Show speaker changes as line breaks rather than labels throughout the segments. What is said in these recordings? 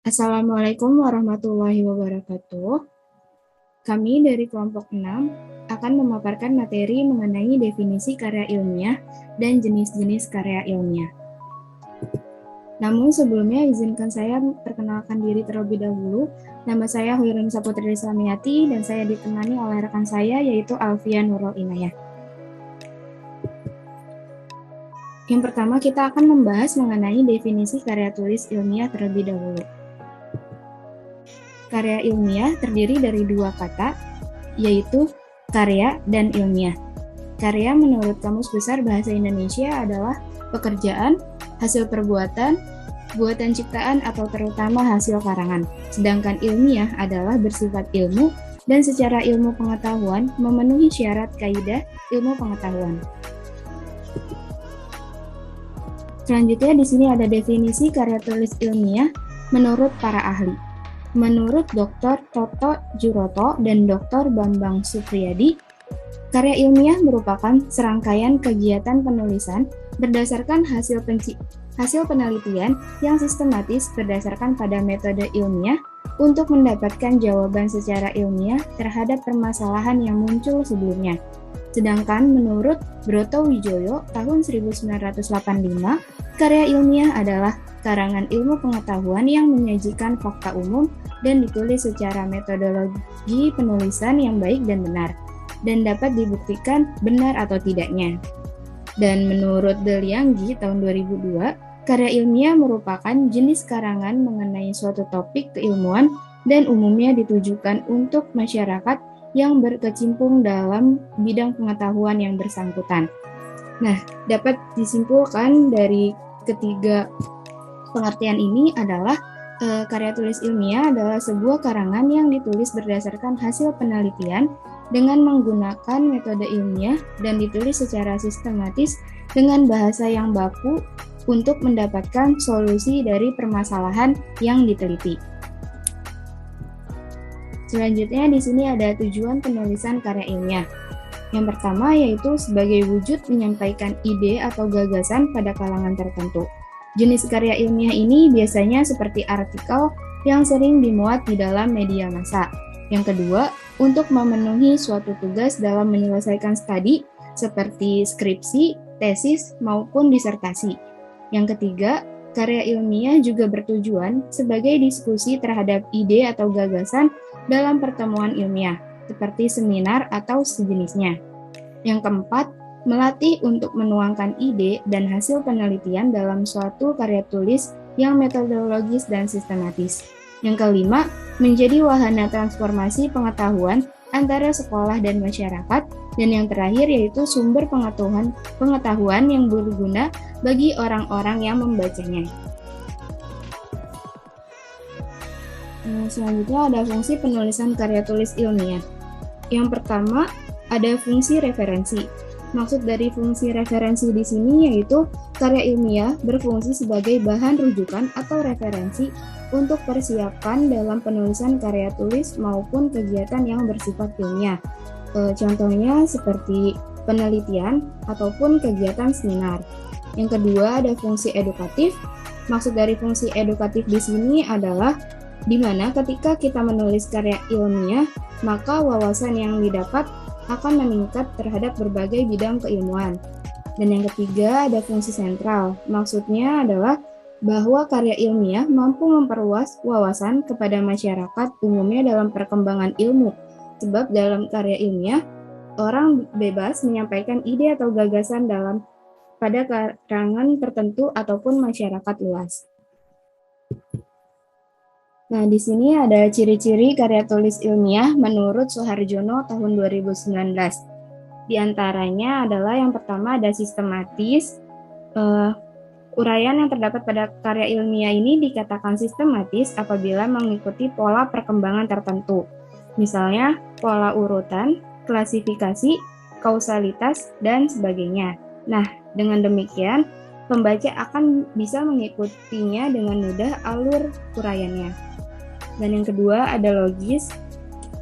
Assalamualaikum warahmatullahi wabarakatuh. Kami dari kelompok 6 akan memaparkan materi mengenai definisi karya ilmiah dan jenis-jenis karya ilmiah. Namun sebelumnya izinkan saya perkenalkan diri terlebih dahulu. Nama saya Hoirun Saputri Islamiyati dan saya ditemani oleh rekan saya yaitu Alfia Nurul Inayah. Yang pertama kita akan membahas mengenai definisi karya tulis ilmiah terlebih dahulu. Karya ilmiah terdiri dari dua kata, yaitu karya dan ilmiah. Karya menurut Kamus Besar Bahasa Indonesia adalah pekerjaan, hasil perbuatan, buatan ciptaan atau terutama hasil karangan. Sedangkan ilmiah adalah bersifat ilmu dan secara ilmu pengetahuan memenuhi syarat kaidah ilmu pengetahuan. Selanjutnya di sini ada definisi karya tulis ilmiah menurut para ahli. Menurut Dr. Toto Djuroto dan Dr. Bambang Supriyadi, karya ilmiah merupakan serangkaian kegiatan penulisan berdasarkan hasil penelitian yang sistematis berdasarkan pada metode ilmiah untuk mendapatkan jawaban secara ilmiah terhadap permasalahan yang muncul sebelumnya. Sedangkan menurut Broto Wijoyo tahun 1985, karya ilmiah adalah karangan ilmu pengetahuan yang menyajikan fakta umum dan ditulis secara metodologi penulisan yang baik dan benar, dan dapat dibuktikan benar atau tidaknya. Dan menurut Delianggi tahun 2002, karya ilmiah merupakan jenis karangan mengenai suatu topik keilmuan dan umumnya ditujukan untuk masyarakat yang berkecimpung dalam bidang pengetahuan yang bersangkutan. Nah, dapat disimpulkan dari ketiga pengertian ini adalah karya tulis ilmiah adalah sebuah karangan yang ditulis berdasarkan hasil penelitian dengan menggunakan metode ilmiah dan ditulis secara sistematis dengan bahasa yang baku untuk mendapatkan solusi dari permasalahan yang diteliti. Selanjutnya di sini ada tujuan penulisan karya ilmiah. Yang pertama yaitu sebagai wujud menyampaikan ide atau gagasan pada kalangan tertentu. Jenis karya ilmiah ini biasanya seperti artikel yang sering dimuat di dalam media massa. Yang kedua, untuk memenuhi suatu tugas dalam menyelesaikan studi seperti skripsi, tesis, maupun disertasi. Yang ketiga, karya ilmiah juga bertujuan sebagai diskusi terhadap ide atau gagasan dalam pertemuan ilmiah, seperti seminar atau sejenisnya. Yang keempat, melatih untuk menuangkan ide dan hasil penelitian dalam suatu karya tulis yang metodologis dan sistematis. Yang kelima, menjadi wahana transformasi pengetahuan antara sekolah dan masyarakat. Dan yang terakhir yaitu sumber pengetahuan yang berguna bagi orang-orang yang membacanya. Selanjutnya ada fungsi penulisan karya tulis ilmiah. Yang pertama, ada fungsi referensi. Maksud dari fungsi referensi di sini yaitu karya ilmiah berfungsi sebagai bahan rujukan atau referensi untuk persiapan dalam penulisan karya tulis maupun kegiatan yang bersifat ilmiah. Contohnya seperti penelitian ataupun kegiatan seminar. Yang kedua ada fungsi edukatif. Maksud dari fungsi edukatif di sini adalah di mana ketika kita menulis karya ilmiah, maka wawasan yang didapat akan meningkat terhadap berbagai bidang keilmuan. Dan yang ketiga ada fungsi sentral. Maksudnya adalah bahwa karya ilmiah mampu memperluas wawasan kepada masyarakat umumnya dalam perkembangan ilmu. Sebab dalam karya ilmiah, orang bebas menyampaikan ide atau gagasan pada karangan tertentu ataupun masyarakat luas. Nah, di sini ada ciri-ciri karya tulis ilmiah menurut Suharjono tahun 2019. Di antaranya adalah yang pertama ada sistematis. Uraian yang terdapat pada karya ilmiah ini dikatakan sistematis apabila mengikuti pola perkembangan tertentu. Misalnya, pola urutan, klasifikasi, kausalitas, dan sebagainya. Nah, dengan demikian, pembaca akan bisa mengikutinya dengan mudah alur uraiannya. Dan yang kedua ada logis.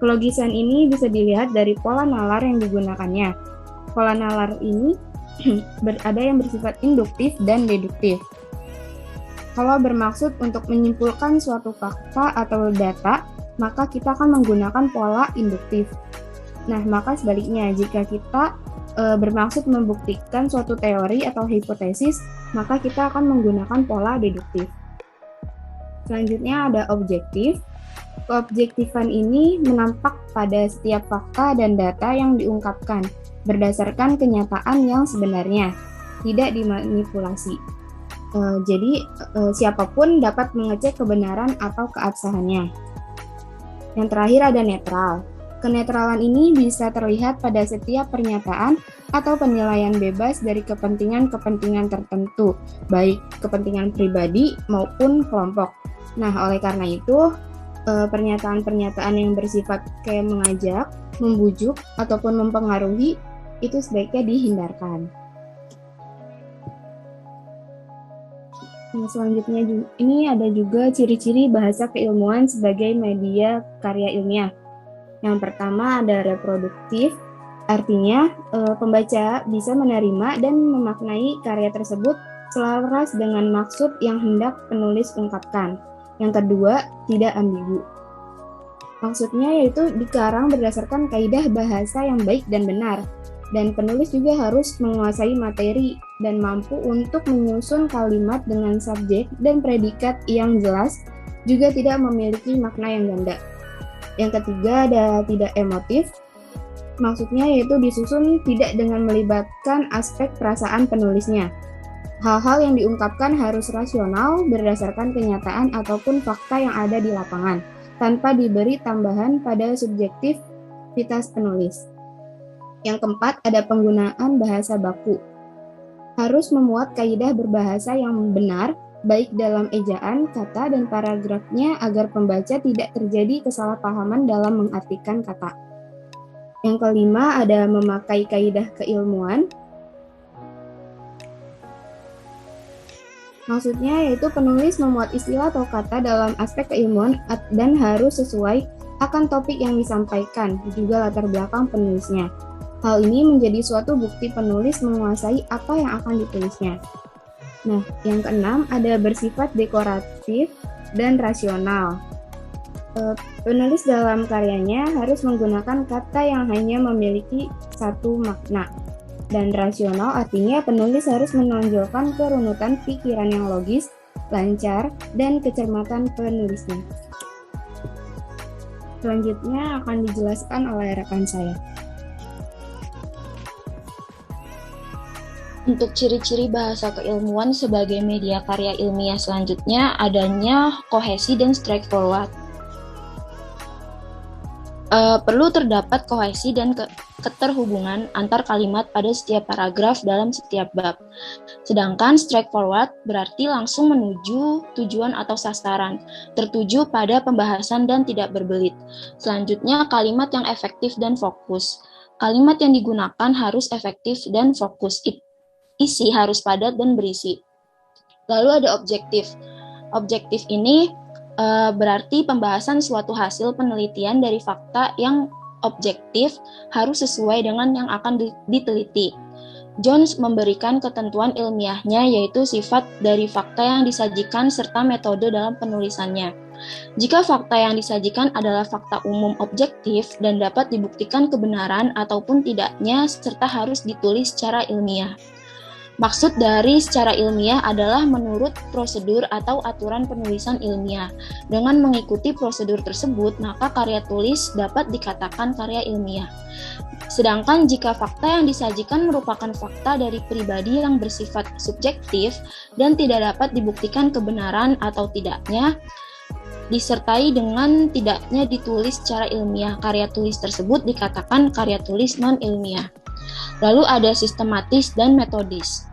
Kelogisan ini bisa dilihat dari pola nalar yang digunakannya. Pola nalar ini ada yang bersifat induktif dan deduktif. Kalau bermaksud untuk menyimpulkan suatu fakta atau data, maka kita akan menggunakan pola induktif. Nah, maka sebaliknya, jika kita bermaksud membuktikan suatu teori atau hipotesis, maka kita akan menggunakan pola deduktif. Selanjutnya ada objektif. Keobjektifan ini menampak pada setiap fakta dan data yang diungkapkan berdasarkan kenyataan yang sebenarnya, tidak dimanipulasi. Jadi siapapun dapat mengecek kebenaran atau keabsahannya. Yang terakhir ada netral. Kenetralan ini bisa terlihat pada setiap pernyataan atau penilaian bebas dari kepentingan-kepentingan tertentu, baik kepentingan pribadi maupun kelompok. Nah, oleh karena itu, pernyataan-pernyataan yang bersifat kayak mengajak, membujuk, ataupun mempengaruhi itu sebaiknya dihindarkan. Nah, selanjutnya ini ada juga ciri-ciri bahasa keilmuan sebagai media karya ilmiah. Yang pertama ada reproduktif, artinya pembaca bisa menerima dan memaknai karya tersebut selaras dengan maksud yang hendak penulis ungkapkan. Yang kedua, tidak ambigu. Maksudnya yaitu dikarang berdasarkan kaidah bahasa yang baik dan benar, dan penulis juga harus menguasai materi dan mampu untuk menyusun kalimat dengan subjek dan predikat yang jelas, juga tidak memiliki makna yang ganda. Yang ketiga ada tidak emotif, maksudnya yaitu disusun tidak dengan melibatkan aspek perasaan penulisnya. Hal-hal yang diungkapkan harus rasional berdasarkan kenyataan ataupun fakta yang ada di lapangan, tanpa diberi tambahan pada subjektivitas penulis. Yang keempat ada penggunaan bahasa baku. Harus memuat kaidah berbahasa yang benar, baik dalam ejaan, kata, dan paragrafnya agar pembaca tidak terjadi kesalahpahaman dalam mengartikan kata. Yang kelima ada memakai kaidah keilmuan. Maksudnya yaitu penulis memuat istilah atau kata dalam aspek keilmuan dan harus sesuai akan topik yang disampaikan, juga latar belakang penulisnya. Hal ini menjadi suatu bukti penulis menguasai apa yang akan ditulisnya. Nah, yang keenam ada bersifat dekoratif dan rasional. Penulis dalam karyanya harus menggunakan kata yang hanya memiliki satu makna. Dan rasional artinya penulis harus menonjolkan kerunutan pikiran yang logis, lancar, dan kecermatan penulisnya. Selanjutnya akan dijelaskan oleh rekan saya.
Untuk ciri-ciri bahasa keilmuan sebagai media karya ilmiah selanjutnya adanya kohesi dan straightforward. Perlu terdapat kohesi dan keterhubungan antar kalimat pada setiap paragraf dalam setiap bab. Sedangkan straightforward berarti langsung menuju tujuan atau sasaran, tertuju pada pembahasan dan tidak berbelit. Selanjutnya kalimat yang efektif dan fokus. Kalimat yang digunakan harus efektif dan fokus. Isi harus padat dan berisi. Lalu ada objektif. Objektif ini berarti pembahasan suatu hasil penelitian dari fakta yang objektif harus sesuai dengan yang akan diteliti. Jones memberikan ketentuan ilmiahnya yaitu sifat dari fakta yang disajikan serta metode dalam penulisannya. Jika fakta yang disajikan adalah fakta umum objektif dan dapat dibuktikan kebenaran ataupun tidaknya serta harus ditulis secara ilmiah. Maksud dari secara ilmiah adalah menurut prosedur atau aturan penulisan ilmiah. Dengan mengikuti prosedur tersebut, maka karya tulis dapat dikatakan karya ilmiah. Sedangkan jika fakta yang disajikan merupakan fakta dari pribadi yang bersifat subjektif dan tidak dapat dibuktikan kebenaran atau tidaknya, disertai dengan tidaknya ditulis secara ilmiah, karya tulis tersebut dikatakan karya tulis non-ilmiah. Lalu ada sistematis dan metodis.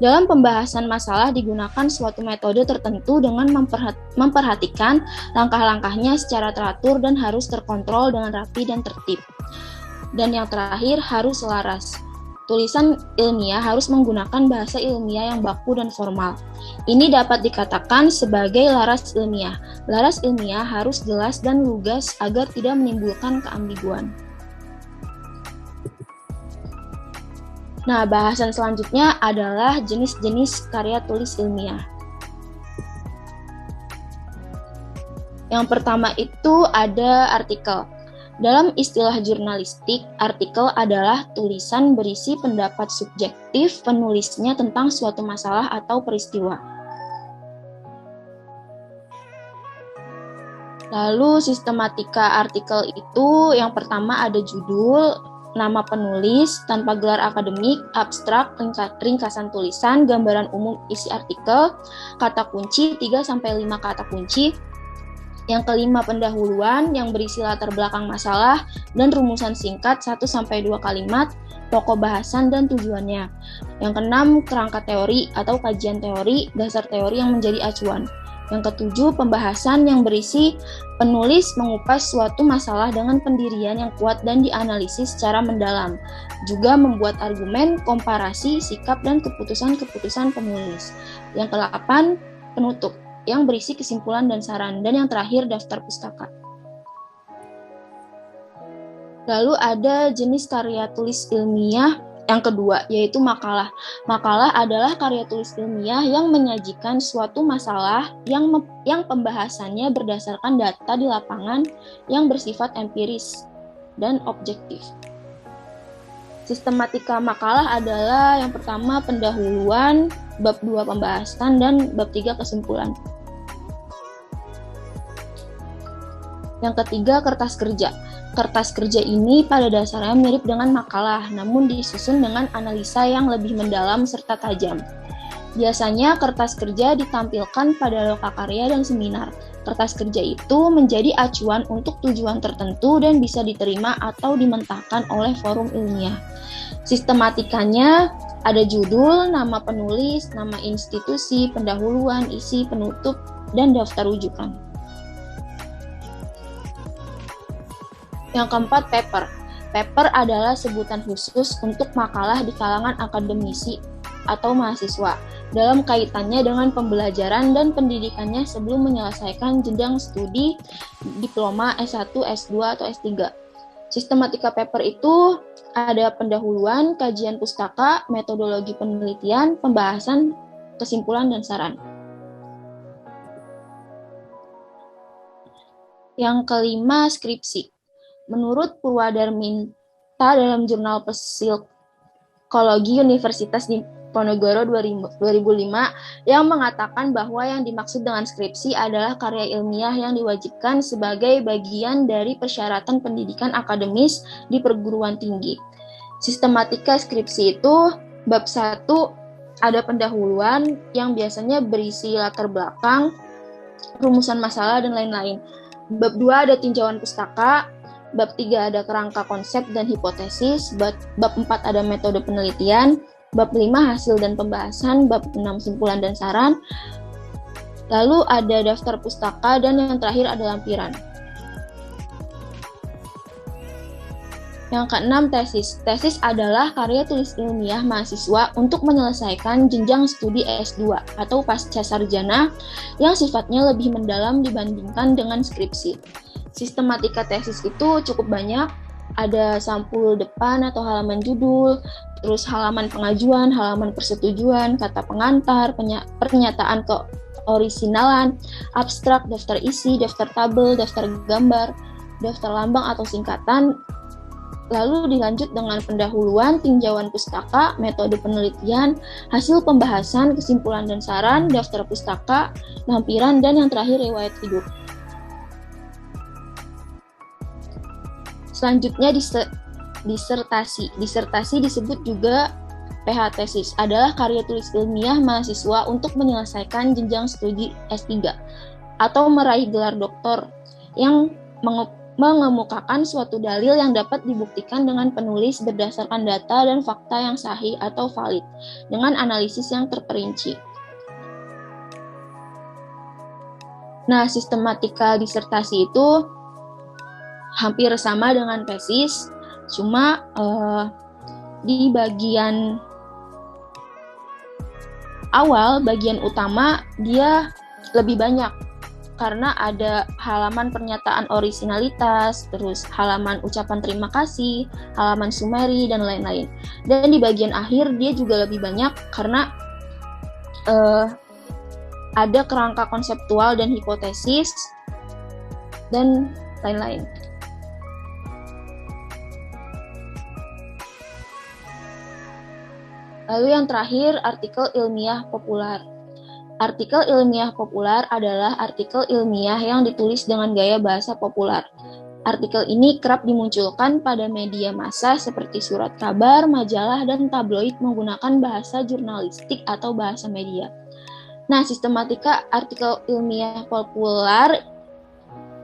Dalam pembahasan masalah digunakan suatu metode tertentu dengan memperhatikan langkah-langkahnya secara teratur dan harus terkontrol dengan rapi dan tertib. Dan yang terakhir harus selaras. Tulisan ilmiah harus menggunakan bahasa ilmiah yang baku dan formal. Ini dapat dikatakan sebagai laras ilmiah. Laras ilmiah harus jelas dan lugas agar tidak menimbulkan keambiguan. Nah, bahasan selanjutnya adalah jenis-jenis karya tulis ilmiah. Yang pertama itu ada artikel. Dalam istilah jurnalistik, artikel adalah tulisan berisi pendapat subjektif penulisnya tentang suatu masalah atau peristiwa. Lalu sistematika artikel itu yang pertama ada judul, nama penulis, tanpa gelar akademik, abstrak, ringkasan tulisan, gambaran umum isi artikel, kata kunci 3-5 kata kunci. Yang kelima pendahuluan yang berisi latar belakang masalah dan rumusan singkat 1-2 kalimat, pokok bahasan dan tujuannya. Yang keenam kerangka teori atau kajian teori, dasar teori yang menjadi acuan. Yang ketujuh pembahasan yang berisi penulis mengupas suatu masalah dengan pendirian yang kuat dan dianalisis secara mendalam. Juga membuat argumen, komparasi, sikap dan keputusan-keputusan penulis. Yang kedelapan penutup yang berisi kesimpulan dan saran, dan yang terakhir daftar pustaka. Lalu ada jenis karya tulis ilmiah yang kedua, yaitu makalah. Makalah adalah karya tulis ilmiah yang menyajikan suatu masalah yang pembahasannya berdasarkan data di lapangan yang bersifat empiris dan objektif. Sistematika makalah adalah yang pertama pendahuluan, bab 2 pembahasan, dan bab 3 kesimpulan. Yang ketiga, kertas kerja. Kertas kerja ini pada dasarnya mirip dengan makalah, namun disusun dengan analisa yang lebih mendalam serta tajam. Biasanya kertas kerja ditampilkan pada lokakarya dan seminar. Kertas kerja itu menjadi acuan untuk tujuan tertentu dan bisa diterima atau dimentahkan oleh forum ilmiah. Sistematikanya ada judul, nama penulis, nama institusi, pendahuluan, isi, penutup, dan daftar rujukan. Yang keempat, paper. Paper adalah sebutan khusus untuk makalah di kalangan akademisi atau mahasiswa dalam kaitannya dengan pembelajaran dan pendidikannya sebelum menyelesaikan jenjang studi diploma S1, S2, atau S3. Sistematika paper itu ada pendahuluan, kajian pustaka, metodologi penelitian, pembahasan, kesimpulan, dan saran. Yang kelima, skripsi. Menurut Purwadarminta dalam jurnal Psikologi Universitas Diponegoro 2005 yang mengatakan bahwa yang dimaksud dengan skripsi adalah karya ilmiah yang diwajibkan sebagai bagian dari persyaratan pendidikan akademis di perguruan tinggi. Sistematika skripsi itu bab 1 ada pendahuluan yang biasanya berisi latar belakang, rumusan masalah, dan lain-lain. Bab 2 ada tinjauan pustaka. Bab 3 ada kerangka konsep dan hipotesis, bab 4 ada metode penelitian, bab 5 hasil dan pembahasan, bab 6 simpulan dan saran, lalu ada daftar pustaka, dan yang terakhir ada lampiran. Yang keenam, tesis. Tesis adalah karya tulis ilmiah mahasiswa untuk menyelesaikan jenjang studi S2 atau pasca sarjana yang sifatnya lebih mendalam dibandingkan dengan skripsi. Sistematika tesis itu cukup banyak, ada sampul depan atau halaman judul, terus halaman pengajuan, halaman persetujuan, kata pengantar, pernyataan keorisinalan, abstrak, daftar isi, daftar tabel, daftar gambar, daftar lambang atau singkatan, lalu dilanjut dengan pendahuluan, tinjauan pustaka, metode penelitian, hasil pembahasan, kesimpulan dan saran, daftar pustaka, lampiran, dan yang terakhir riwayat hidup. Selanjutnya disertasi. Disertasi disebut juga PH tesis, adalah karya tulis ilmiah mahasiswa untuk menyelesaikan jenjang studi S3 atau meraih gelar doktor yang mengemukakan suatu dalil yang dapat dibuktikan dengan penulis berdasarkan data dan fakta yang sahih atau valid dengan analisis yang terperinci. Nah, sistematika disertasi itu hampir sama dengan tesis, cuma di bagian awal, bagian utama dia lebih banyak karena ada halaman pernyataan orisinalitas, terus halaman ucapan terima kasih, halaman summary, dan lain-lain. Dan di bagian akhir dia juga lebih banyak karena ada kerangka konseptual dan hipotesis, dan lain-lain. Lalu yang terakhir, artikel ilmiah populer. Artikel ilmiah populer adalah artikel ilmiah yang ditulis dengan gaya bahasa populer. Artikel ini kerap dimunculkan pada media massa seperti surat kabar, majalah, dan tabloid menggunakan bahasa jurnalistik atau bahasa media. Nah, sistematika artikel ilmiah populer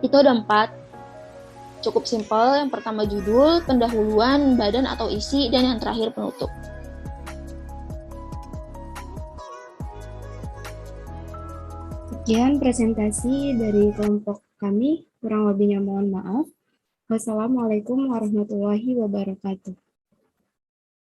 itu ada 4. Cukup simpel. Yang pertama judul, pendahuluan, badan atau isi, dan yang terakhir penutup.
Sekian presentasi dari kelompok kami, kurang lebihnya mohon maaf. Wassalamualaikum warahmatullahi wabarakatuh.